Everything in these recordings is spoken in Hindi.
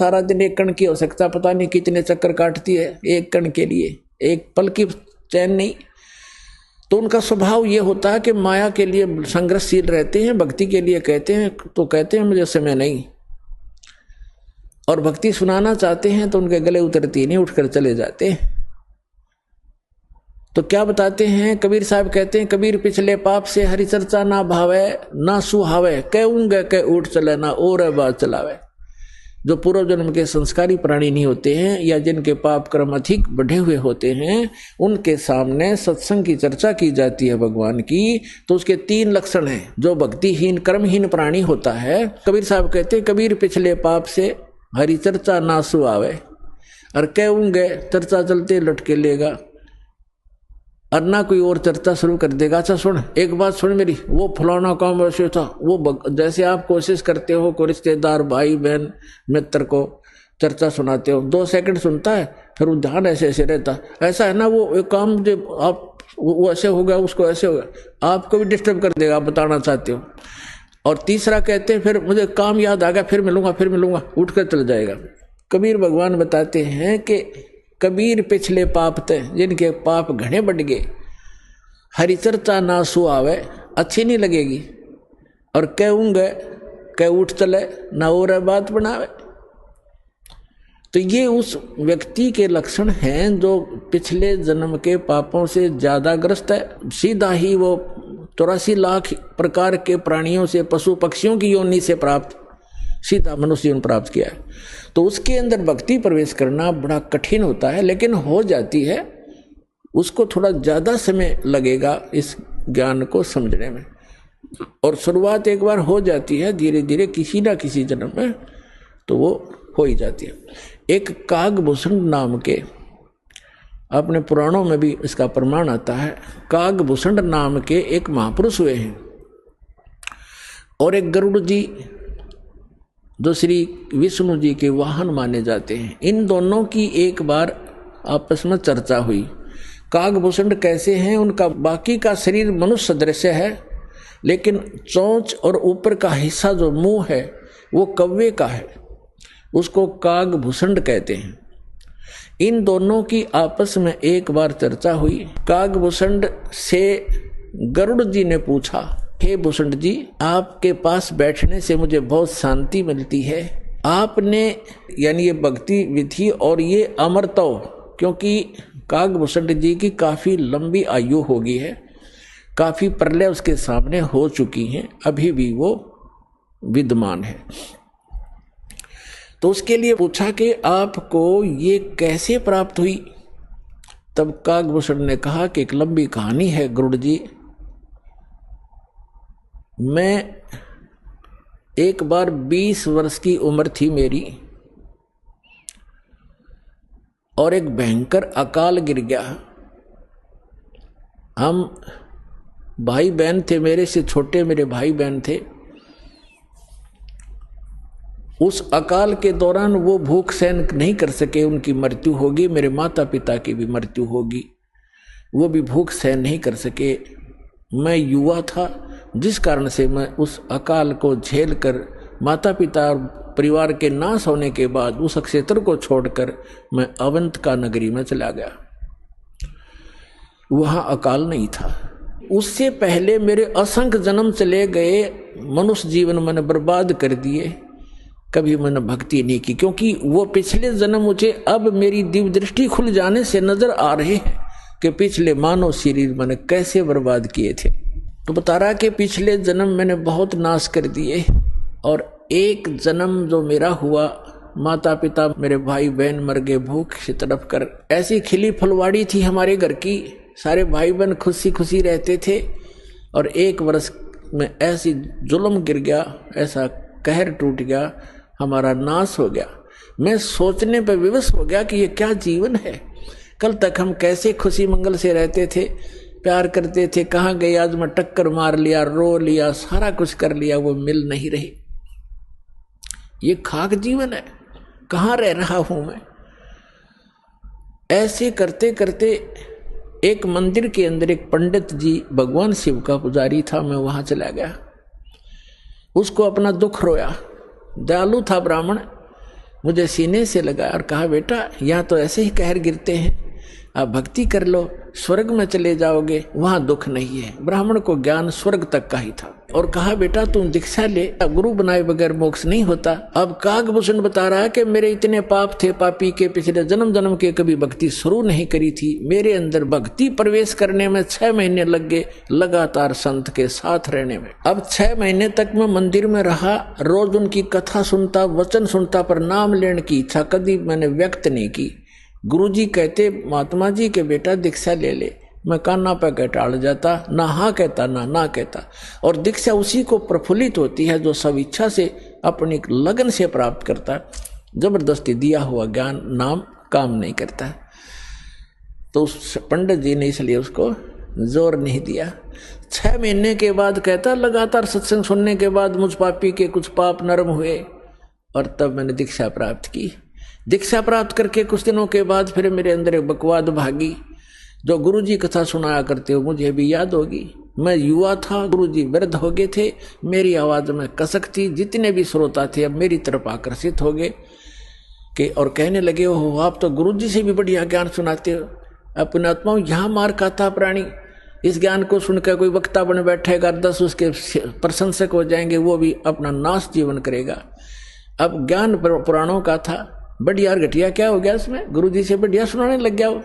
सारा दिन एक कण की हो सकता, पता नहीं कितने चक्कर काटती है एक कण के लिए, एक पल की चैन नहीं। तो उनका स्वभाव ये होता है कि माया के लिए संघर्षशील रहते हैं, भक्ति के लिए कहते हैं तो कहते हैं मुझे समय नहीं, और भक्ति सुनाना चाहते हैं तो उनके गले उतरती नहीं, उठकर चले जाते हैं। तो क्या बताते हैं कबीर साहब, कहते हैं कबीर पिछले पाप से हरि चर्चा ना भावे ना सुहावे, कहूंगे कह उठ चले ना और बात चलावे। जो पूर्व जन्म के संस्कारी प्राणी नहीं होते हैं या जिनके पाप कर्म अधिक बढ़े हुए होते हैं, उनके सामने सत्संग की चर्चा की जाती है भगवान की, तो उसके 3 लक्षण हैं। जो भक्तिहीन कर्महीन प्राणी होता है, कबीर साहब कहते हैं कबीर पिछले पाप से हरि चर्चा ना सुहावे, और कहूंगे चर्चा चलते लटके लेगा, और ना कोई और चर्चा शुरू कर देगा। अच्छा सुन, एक बात सुन मेरी, वो फलाना काम वैसे था, वो जैसे आप कोशिश करते हो को रिश्तेदार भाई बहन मित्र को चर्चा सुनाते हो, 2 सेकंड सुनता है, फिर वो ध्यान ऐसे ऐसे रहता, ऐसा है ना वो एक काम जो आप वो ऐसे हो गया उसको ऐसे हो गया, आपको भी डिस्टर्ब कर देगा, आप बताना चाहते हो। और तीसरा कहते हैं फिर मुझे काम याद आ गया, फिर मिलूंगा, उठ कर चल जाएगा। कबीर भगवान बताते हैं कि कबीर पिछले पाप थे, जिनके पाप घने बढ़ गए, हरि चर्चा ना सुहावे, अच्छी नहीं लगेगी, और कहूंगे कह उठ चले ना और बात बनावे। तो ये उस व्यक्ति के लक्षण हैं जो पिछले जन्म के पापों से ज्यादा ग्रस्त है। सीधा ही वो 84 लाख प्रकार के प्राणियों से, पशु पक्षियों की योनि से प्राप्त सीधा मनुष्य जीवन प्राप्त किया है। तो उसके अंदर भक्ति प्रवेश करना बड़ा कठिन होता है, लेकिन हो जाती है। उसको थोड़ा ज़्यादा समय लगेगा इस ज्ञान को समझने में, और शुरुआत एक बार हो जाती है, धीरे धीरे किसी ना किसी जन्म में तो वो हो ही जाती है। एक कागभूषण नाम के, अपने पुराणों में भी इसका प्रमाण आता है, कागभूषण नाम के एक महापुरुष हुए हैं, और एक गरुड़ जी जो श्री विष्णु जी के वाहन माने जाते हैं। इन दोनों की एक बार आपस में चर्चा हुई। कागभूषण कैसे हैं, उनका बाकी का शरीर मनुष्य दृश्य है, लेकिन चोंच और ऊपर का हिस्सा जो मुंह है वो कौवे का है, उसको कागभूषण कहते हैं। इन दोनों की आपस में एक बार चर्चा हुई। कागभूषण से गरुड़ जी ने पूछा, हे भूषण जी, आपके पास बैठने से मुझे बहुत शांति मिलती है। आपने यानी ये भक्ति विधि और ये अमरत्व, क्योंकि कागभूषण जी की काफ़ी लंबी आयु हो गई है, काफ़ी प्रलय उसके सामने हो चुकी हैं, अभी भी वो विद्यमान है। तो उसके लिए पूछा कि आपको ये कैसे प्राप्त हुई। तब कागभूषण ने कहा कि एक लंबी कहानी है गरुड़ जी। मैं एक बार 20 वर्ष की उम्र थी मेरी, और एक भयंकर अकाल गिर गया। हम भाई बहन थे, मेरे से छोटे मेरे भाई बहन थे। उस अकाल के दौरान वो भूख सहन नहीं कर सके, उनकी मृत्यु होगी, मेरे माता पिता की भी मृत्यु होगी, वो भी भूख सहन नहीं कर सके। मैं युवा था, जिस कारण से मैं उस अकाल को झेल कर माता पिता और परिवार के नाश होने के बाद उस क्षेत्र को छोड़कर मैं अवंतिका नगरी में चला गया। वहाँ अकाल नहीं था। उससे पहले मेरे असंख्य जन्म चले गए, मनुष्य जीवन मैंने बर्बाद कर दिए, कभी मैंने भक्ति नहीं की, क्योंकि वो पिछले जन्म मुझे अब मेरी दिव्य दृष्टि खुल जाने से नजर आ रहे हैं कि पिछले मानव शरीर मैंने कैसे बर्बाद किए थे। तो बता रहा कि पिछले जन्म मैंने बहुत नाश कर दिए, और एक जन्म जो मेरा हुआ, माता पिता मेरे भाई बहन मर गए भूख से तड़प कर। ऐसी खिली फुलवाड़ी थी हमारे घर की, सारे भाई बहन खुशी खुशी रहते थे, और एक वर्ष में ऐसी जुल्म गिर गया, ऐसा कहर टूट गया, हमारा नाश हो गया। मैं सोचने पर विवश हो गया कि ये क्या जीवन है। कल तक हम कैसे खुशी मंगल से रहते थे, प्यार करते थे, कहाँ गए आज मैं टक्कर मार लिया, रो लिया, सारा कुछ कर लिया, वो मिल नहीं रही। ये खाक जीवन है, कहाँ रह रहा हूं मैं। ऐसे करते करते एक मंदिर के अंदर एक पंडित जी, भगवान शिव का पुजारी था, मैं वहां चला गया, उसको अपना दुख रोया। दयालु था ब्राह्मण, मुझे सीने से लगा और कहा, बेटा यहाँ तो ऐसे ही कहर गिरते हैं, आप भक्ति कर लो, स्वर्ग में चले जाओगे, वहां दुख नहीं है। ब्राह्मण को ज्ञान स्वर्ग तक का ही था। और कहा, बेटा तुम दीक्षा ले, गुरु बनाए बगैर मोक्ष नहीं होता। अब काकभूषण बता रहा है कि मेरे इतने पाप थे, पापी के पिछले जन्म जन्म के कभी भक्ति शुरू नहीं करी थी। मेरे अंदर भक्ति प्रवेश करने में 6 महीने लग गए, लगातार संत के साथ रहने में। अब 6 महीने तक मैं मंदिर में रहा, रोज उनकी कथा सुनता, वचन सुनता, पर नाम लेने की इच्छा कभी मैंने व्यक्त नहीं की। गुरुजी कहते, महात्मा जी के बेटा दीक्षा ले ले। मैं कान्ना पे कह टाल जाता, ना हाँ कहता ना कहता। और दीक्षा उसी को प्रफुल्लित होती है जो सब इच्छा से अपनी लगन से प्राप्त करता है। जबरदस्ती दिया हुआ ज्ञान नाम काम नहीं करता। तो उस पंडित जी ने इसलिए उसको जोर नहीं दिया। 6 महीने के बाद कहता, लगातार सत्संग सुनने के बाद मुझ पापी के कुछ पाप नरम हुए और तब मैंने दीक्षा प्राप्त की। दीक्षा प्राप्त करके कुछ दिनों के बाद फिर मेरे अंदर एक बकवाद भागी। जो गुरुजी कथा सुनाया करते हो मुझे भी याद होगी। मैं युवा था, गुरुजी वृद्ध हो गए थे, मेरी आवाज में कसक थी। जितने भी श्रोता थे अब मेरी तरफ आकर्षित हो गए कि और कहने लगे, हो आप तो गुरुजी से भी बढ़िया ज्ञान सुनाते हो। अपने आत्माओं यहाँ मार खाता प्राणी, इस ज्ञान को सुनकर कोई वक्ता बन बैठेगा, 10 उसके प्रशंसक हो जाएंगे, वो भी अपना नाश जीवन करेगा। अब ज्ञान पुराणों का था, बढ़िया घटिया क्या हो गया उसमें, गुरुजी से बढ़िया सुनाने लग गया वो।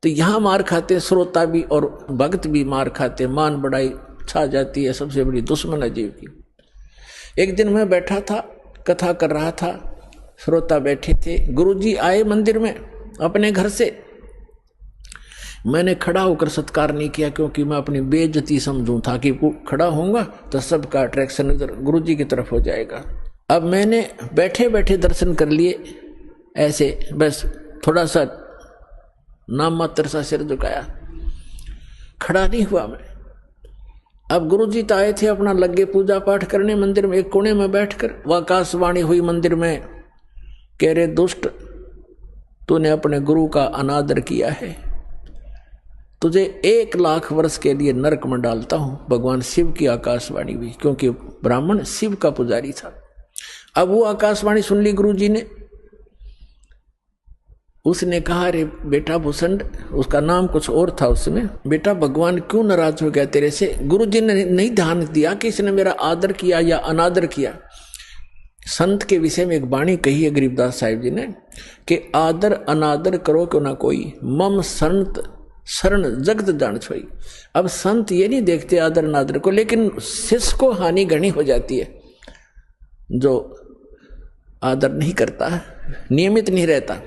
तो यहाँ मार खाते श्रोता भी और भक्त भी मार खाते, मान बढ़ाई छा जाती है, सबसे बड़ी दुश्मन है जीव की। एक दिन मैं बैठा था, कथा कर रहा था, श्रोता बैठे थे, गुरुजी आए मंदिर में अपने घर से। मैंने खड़ा होकर सत्कार नहीं किया क्योंकि मैं अपनी बेइज्जती समझूं था कि खड़ा होऊंगा तो सबका अट्रैक्शन इधर गुरुजी की तरफ हो जाएगा। अब मैंने बैठे बैठे दर्शन कर लिए, ऐसे बस थोड़ा सा नाम मात्र सा सिर झुकाया, खड़ा नहीं हुआ मैं। अब गुरुजी तो आए थे अपना लगे पूजा पाठ करने मंदिर में, एक कोने में बैठकर वह आकाशवाणी हुई मंदिर में, कह रहे दुष्ट तूने अपने गुरु का अनादर किया है, तुझे 1 लाख वर्ष के लिए नरक में डालता हूं। भगवान शिव की आकाशवाणी हुई, क्योंकि ब्राह्मण शिव का पुजारी था। अब वो आकाशवाणी सुन ली गुरुजी ने। उसने कहा, अरे बेटा भूषण, उसका नाम कुछ और था उसमें, बेटा भगवान क्यों नाराज हो गया तेरे से। गुरुजी ने नहीं ध्यान दिया कि इसने मेरा आदर किया या अनादर किया। संत के विषय में एक वाणी कही है गरीबदास साहिब जी ने कि आदर अनादर करो क्यों ना कोई, मम शरण जगत जान छोई। अब संत ये नहीं देखते आदर अनादर को, लेकिन शिष्य को हानि घनी हो जाती है जो आदर नहीं करता, नियमित नहीं रहता।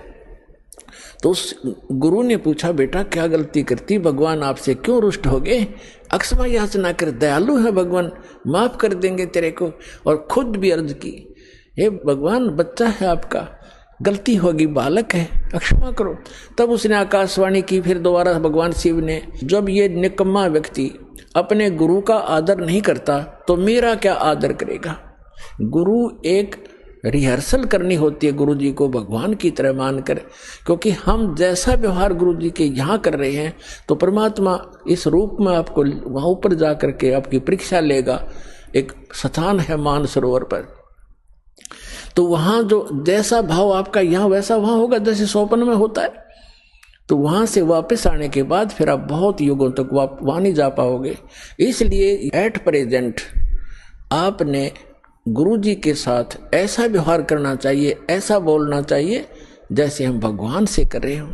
तो उस गुरु ने पूछा, बेटा क्या गलती करती, भगवान आपसे क्यों रुष्ट हो गए। अक्षमा याचना कर, दयालु है भगवान, माफ कर देंगे तेरे को। और खुद भी अर्ज की, हे भगवान बच्चा है आपका, गलती होगी, बालक है, अक्षमा करो। तब उसने आकाशवाणी की फिर दोबारा भगवान शिव ने, जब ये निकम्मा व्यक्ति अपने गुरु का आदर नहीं करता तो मेरा क्या आदर करेगा। गुरु एक रिहर्सल करनी होती है गुरु जी को भगवान की तरह मानकर, क्योंकि हम जैसा व्यवहार गुरु जी के यहाँ कर रहे हैं तो परमात्मा इस रूप में आपको वहाँ ऊपर जा करके आपकी परीक्षा लेगा। एक स्थान है मानसरोवर पर, तो वहाँ जो जैसा भाव आपका यहाँ वैसा वहाँ होगा, जैसे स्वप्न में होता है। तो वहाँ से वापस आने के बाद फिर आप बहुत युगों तक वहाँ नहीं जा पाओगे। इसलिए एट प्रेजेंट आपने गुरु जी के साथ ऐसा व्यवहार करना चाहिए, ऐसा बोलना चाहिए जैसे हम भगवान से कर रहे हों।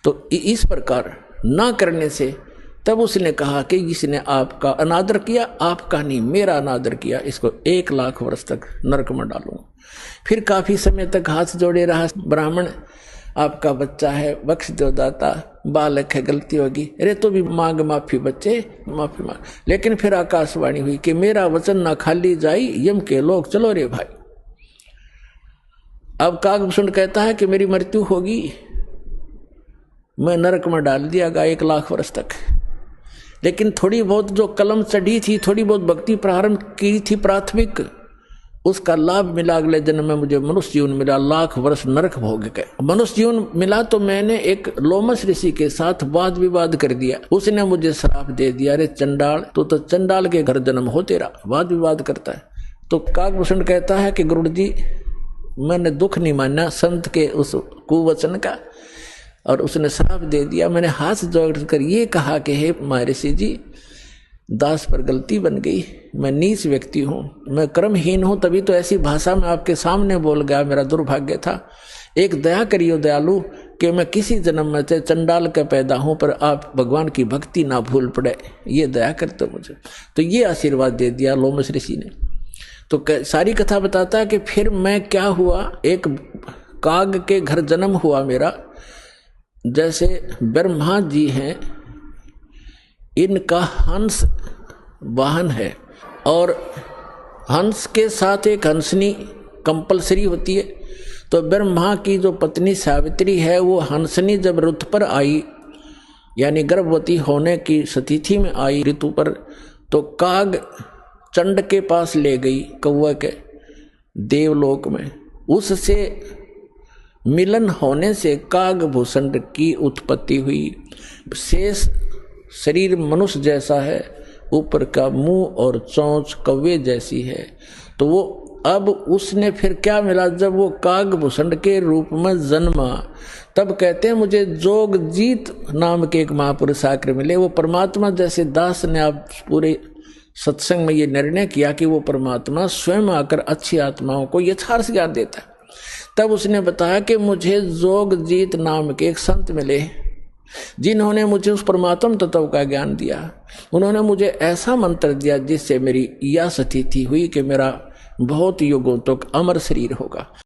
तो इस प्रकार ना करने से तब उसने कहा कि जिसने आपका अनादर किया, आपका नहीं मेरा अनादर किया, इसको 1 लाख वर्ष तक नरक में डालूंगा। फिर काफी समय तक हाथ जोड़े रहा ब्राह्मण, आपका बच्चा है, बख्श दो दाता, बालक है, गलती होगी, अरे तो भी मांग माफी बच्चे, माफी मांग। लेकिन फिर आकाशवाणी हुई कि मेरा वचन ना खाली जाई, यम के लोग चलो रे भाई। अब काकभूषण कहता है कि मेरी मृत्यु होगी, मैं नरक में डाल दिया गया 1 लाख वर्ष तक। लेकिन थोड़ी बहुत जो कलम चढ़ी थी, थोड़ी बहुत भक्ति प्रारंभ की थी प्राथमिक, उसका लाभ मिला। अगले जन्म में मुझे मनुष्य जीवन मिला, 1 लाख वर्ष नरक भोग गए। मनुष्य जीवन मिला तो मैंने एक लोमस ऋषि के साथ वाद विवाद कर दिया, उसने मुझे श्राप दे दिया, अरे चंडाल तो चंडाल के घर जन्म हो तेरा, वाद विवाद करता है। तो काकभूषण कहता है कि गुरु जी मैंने दुख नहीं माना संत के उस कुवचन का, और उसने श्राप दे दिया। मैंने हाथ जोड़कर ये कहा कि हे महर्षि जी, दास पर गलती बन गई, मैं नीच व्यक्ति हूँ, मैं कर्महीन हूँ, तभी तो ऐसी भाषा में आपके सामने बोल गया, मेरा दुर्भाग्य था। एक दया करियो दयालु कि मैं किसी जन्म में से चंडाल का पैदा हूँ, पर आप भगवान की भक्ति ना भूल पड़े, ये दया करते मुझे। तो ये आशीर्वाद दे दिया लोमश ऋषि ने। तो सारी कथा बताता है कि फिर मैं क्या हुआ, एक काग के घर जन्म हुआ मेरा। जैसे ब्रह्मा जी हैं, इनका हंस वाहन है, और हंस के साथ एक हंसनी कंपलसरी होती है। तो ब्रह्मा की जो पत्नी सावित्री है, वो हंसनी जब ऋतु पर आई, यानी गर्भवती होने की स्थिति में आई ऋतु पर, तो काग चंड के पास ले गई, कौवा के देवलोक में। उससे मिलन होने से कागभूषण की उत्पत्ति हुई। शेष शरीर मनुष्य जैसा है, ऊपर का मुंह और चोंच कौवे जैसी है। तो वो अब उसने फिर क्या मिला, जब वो कागभूषण के रूप में जन्मा, तब कहते हैं मुझे जोगजीत नाम के एक महापुरुष आकर मिले। वो परमात्मा जैसे दास ने आप पूरे सत्संग में ये निर्णय किया कि वो परमात्मा स्वयं आकर अच्छी आत्माओं को यथार्थ ज्ञान देता है। तब उसने बताया कि मुझे जोगजीत नाम के एक संत मिले, जिन्होंने मुझे उस परमात्म तत्व का ज्ञान दिया। उन्होंने मुझे ऐसा मंत्र दिया जिससे मेरी यह स्थिति हुई कि मेरा बहुत युगों तक अमर शरीर होगा।